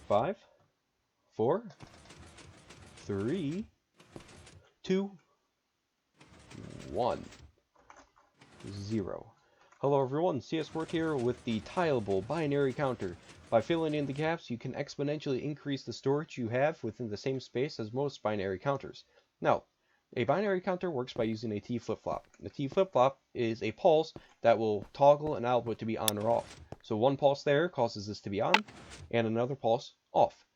5, 4, 3, 2, 1, 0. Hello everyone, CS4 here with the Tileable binary counter. By filling in the gaps, you can exponentially increase the storage you have within the same space as most binary counters. Now, a binary counter works by using a T flip-flop. The T flip-flop is a pulse that will toggle an output to be on or off. So one pulse there causes this to be on, and another pulse off.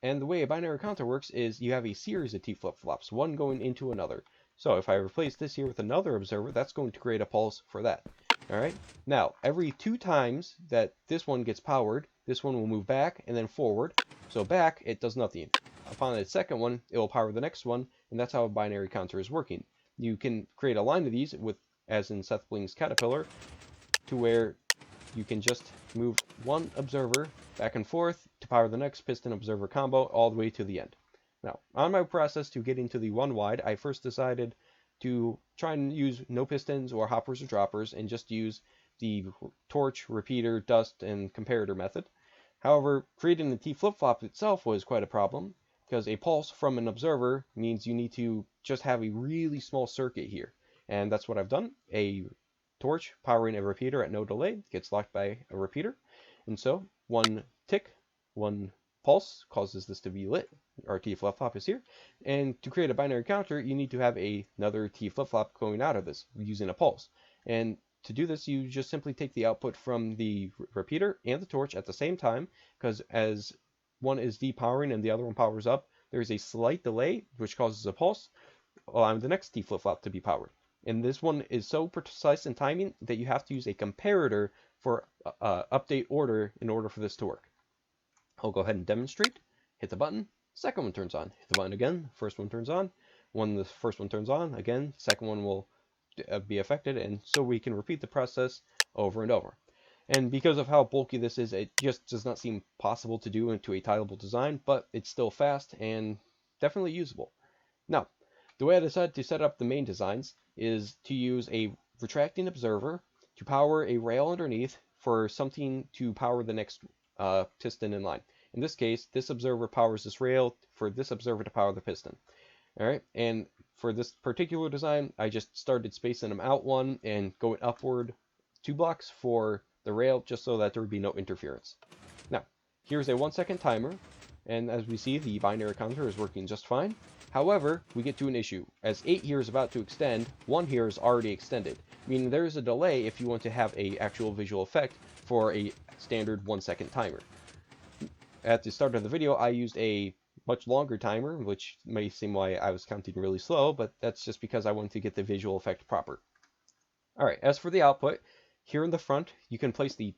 And the way a binary counter works is you have a series of T flip-flops, one going into another. So if I replace this here with another observer, that's going to create a pulse for that. Alright, now every 2 times that this one gets powered, this one will move back and then forward. So back, it does nothing. Upon the second one, it will power the next one, and that's how a binary counter is working. You can create a line of these, with, as in Seth Bling's Caterpillar, to where you can just move one observer back and forth to power the next piston observer combo all the way to the end. Now, on my process to getting to the 1 wide, I first decided to try and use no pistons or hoppers or droppers and just use the torch, repeater, dust, and comparator method. However, creating the T flip-flop itself was quite a problem, because a pulse from an observer means you need to just have a really small circuit here. And that's what I've done. A torch powering a repeater at no delay gets locked by a repeater. And so, one tick, one pulse causes this to be lit. Our T flip-flop is here. And to create a binary counter, you need to have another T flip-flop going out of this using a pulse. And to do this, you just simply take the output from the repeater and the torch at the same time, because as one is depowering and the other one powers up, there's a slight delay, which causes a pulse, allowing the next T flip-flop to be powered. And this one is so precise in timing that you have to use a comparator for update order in order for this to work. I'll go ahead and demonstrate. Hit the button, second one turns on. Hit the button again, first one turns on. When the first one turns on, again, second one will be affected, and so we can repeat the process over and over. And because of how bulky this is, it just does not seem possible to do into a tileable design, but it's still fast and definitely usable. Now, the way I decided to set up the main designs is to use a retracting observer to power a rail underneath for something to power the next piston in line. In this case, this observer powers this rail for this observer to power the piston. Alright, and for this particular design, I just started spacing them out one and going upward 2 blocks for the rail, just so that there would be no interference. Now, here's a 1-second timer, and as we see, the binary counter is working just fine. However, we get to an issue. As 8 here is about to extend, 1 here is already extended, meaning there is a delay if you want to have an actual visual effect for a standard 1-second timer. At the start of the video, I used a much longer timer, which may seem why I was counting really slow, but that's just because I wanted to get the visual effect proper. Alright, as for the output, here in the front, you can place the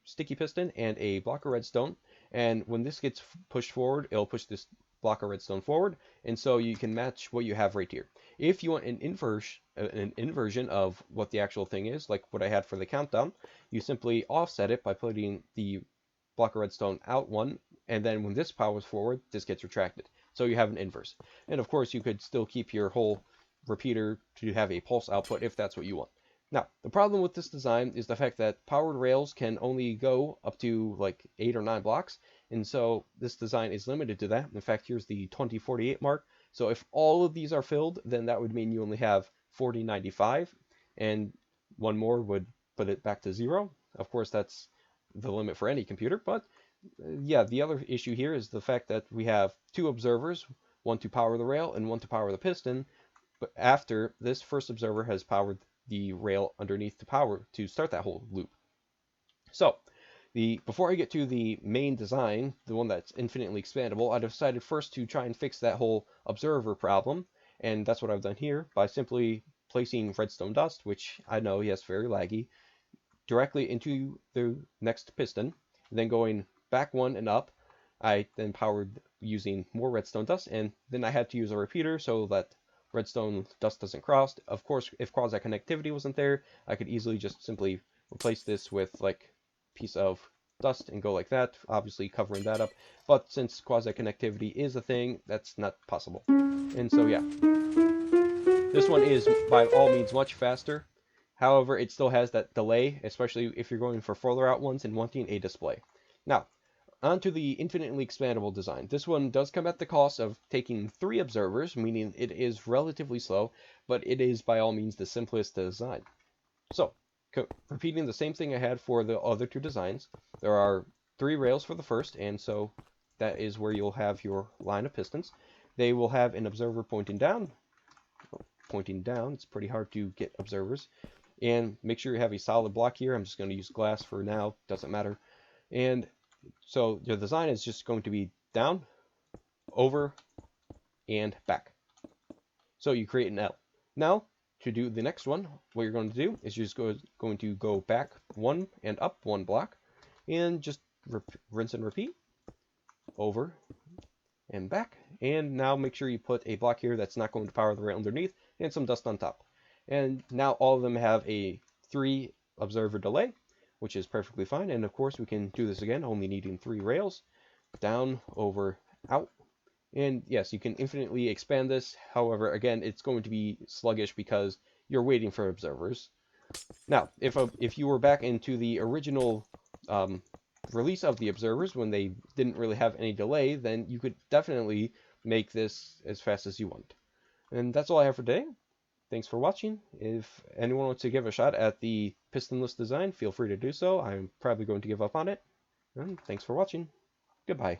sticky piston and a block of redstone, and when this gets pushed forward, it'll push this block of redstone forward, and so you can match what you have right here. If you want an inversion of what the actual thing is, like what I had for the countdown, you simply offset it by putting the block of redstone out one, and then when this powers forward, this gets retracted. So you have an inverse. And of course, you could still keep your whole repeater to have a pulse output if that's what you want. Now, the problem with this design is the fact that powered rails can only go up to like 8 or 9 blocks, and so this design is limited to that. In fact, here's the 2048 mark. So if all of these are filled, then that would mean you only have 4095, and one more would put it back to 0. Of course, that's the limit for any computer, but yeah, the other issue here is the fact that we have 2 observers, one to power the rail and one to power the piston, but after this first observer has powered the rail underneath to start that whole loop. So, before I get to the main design, the one that's infinitely expandable, I decided first to try and fix that whole observer problem, and that's what I've done here by simply placing redstone dust, which I know, yes, very laggy, directly into the next piston, then going back one and up. I then powered using more redstone dust, and then I had to use a repeater so that redstone dust doesn't cross. Of course, if quasi connectivity wasn't there, I could easily just simply replace this with like a piece of dust and go like that, obviously covering that up. But since quasi connectivity is a thing, that's not possible. And so yeah, this one is by all means much faster. However, it still has that delay, especially if you're going for further out ones and wanting a display. Now, on to the infinitely expandable design. This one does come at the cost of taking 3 observers, meaning it is relatively slow, but it is by all means the simplest to design. So, repeating the same thing I had for the other 2 designs, there are 3 rails for the first, and so that is where you'll have your line of pistons. They will have an observer pointing down. It's pretty hard to get observers. And make sure you have a solid block here. I'm just going to use glass for now, doesn't matter. And so your design is just going to be down, over, and back. So you create an L. Now, to do the next one, what you're going to do is you're just going to go back 1 and up 1 block, and just rinse and repeat, over and back. And now make sure you put a block here that's not going to power the rail underneath, and some dust on top. And now all of them have a 3 observer delay, which is perfectly fine. And of course we can do this again, only needing 3 rails, down, over, out. And yes, you can infinitely expand this. However, again, it's going to be sluggish because you're waiting for observers. Now, if you were back into the original release of the observers when they didn't really have any delay, then you could definitely make this as fast as you want. And that's all I have for today. Thanks for watching. If anyone wants to give a shot at the pistonless design, feel free to do so. I'm probably going to give up on it. And thanks for watching. Goodbye.